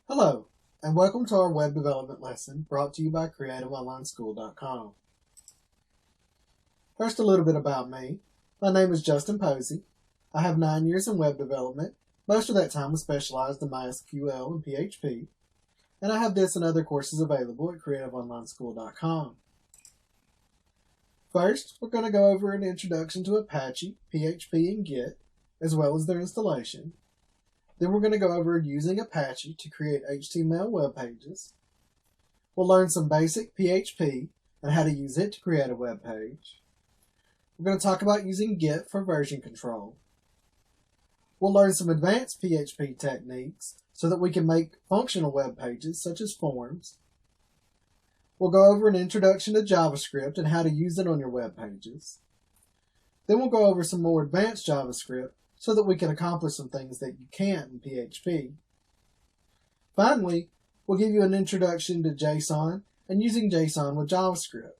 Hello, and welcome to our web development lesson brought to you by CreativeOnlineSchool.com. First, a little bit about me. My name is Justin Posey. I have 9 years in web development. Most of that time was specialized in MySQL and PHP, and I have this and other courses available at CreativeOnlineSchool.com. First, we're going to go over an introduction to Apache, PHP, and Git, as well as their installation. Then we're going to go over using Apache to create HTML web pages. We'll learn some basic PHP and how to use it to create a web page. We're going to talk about using Git for version control. We'll learn some advanced PHP techniques so that we can make functional web pages such as forms. We'll go over an introduction to JavaScript and how to use it on your web pages. Then we'll go over some more advanced JavaScript so that we can accomplish some things that you can't in PHP. Finally, we'll give you an introduction to JSON and using JSON with JavaScript,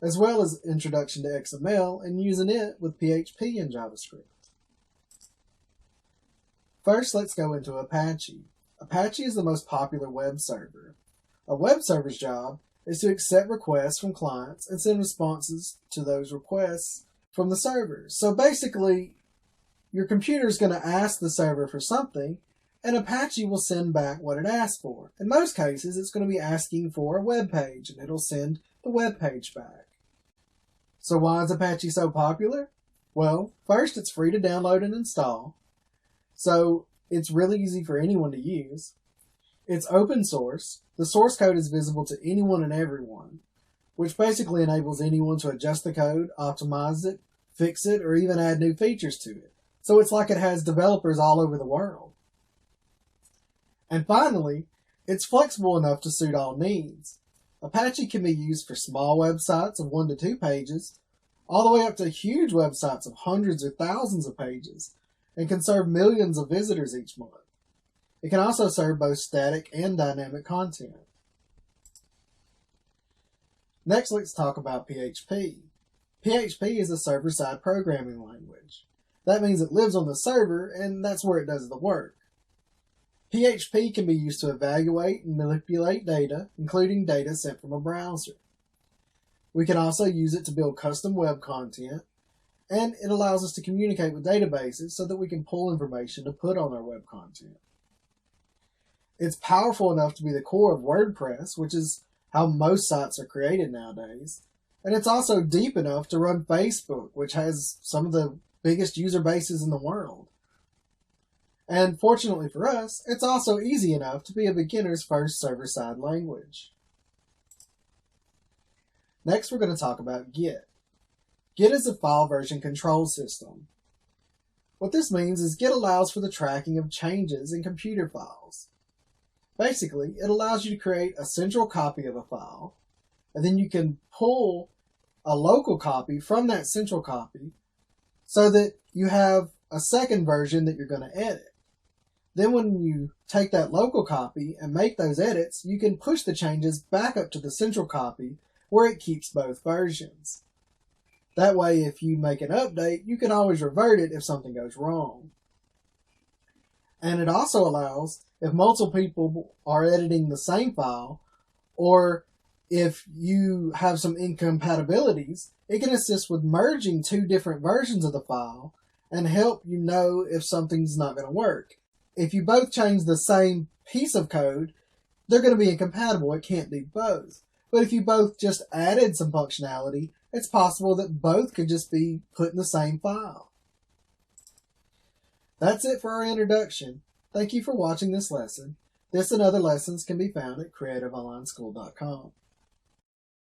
as well as introduction to XML and using it with PHP and JavaScript. First, let's go into Apache. Apache is the most popular web server. A web server's job is to accept requests from clients and send responses to those requests from the server. So basically, your computer is going to ask the server for something, and Apache will send back what it asked for. In most cases, it's going to be asking for a web page, and it'll send the web page back. So why is Apache so popular? Well, first, it's free to download and install, so it's really easy for anyone to use. It's open source. The source code is visible to anyone and everyone, which basically enables anyone to adjust the code, optimize it, fix it, or even add new features to it. So it's like it has developers all over the world. And finally, it's flexible enough to suit all needs. Apache can be used for small websites of 1 to 2 pages, all the way up to huge websites of hundreds or thousands of pages, and can serve millions of visitors each month. It can also serve both static and dynamic content. Next, let's talk about PHP. PHP is a server-side programming language. That means it lives on the server, and that's where it does the work. PHP can be used to evaluate and manipulate data, including data sent from a browser. We can also use it to build custom web content, and it allows us to communicate with databases so that we can pull information to put on our web content. It's powerful enough to be the core of WordPress, which is how most sites are created nowadays. And it's also deep enough to run Facebook, which has some of the biggest user bases in the world. And fortunately for us, it's also easy enough to be a beginner's first server-side language. Next, we're going to talk about Git. Git is a file version control system. What this means is Git allows for the tracking of changes in computer files. Basically, it allows you to create a central copy of a file, and then you can pull a local copy from that central copy so that you have a second version that you're going to edit. Then when you take that local copy and make those edits, you can push the changes back up to the central copy where it keeps both versions. That way, if you make an update, you can always revert it if something goes wrong. And it also allows, if multiple people are editing the same file, or if you have some incompatibilities, it can assist with merging 2 different versions of the file and help you know if something's not going to work. If you both change the same piece of code, they're going to be incompatible. It can't do both. But if you both just added some functionality, it's possible that both could just be put in the same file. That's it for our introduction. Thank you for watching this lesson. This and other lessons can be found at CreativeOnlineSchool.com.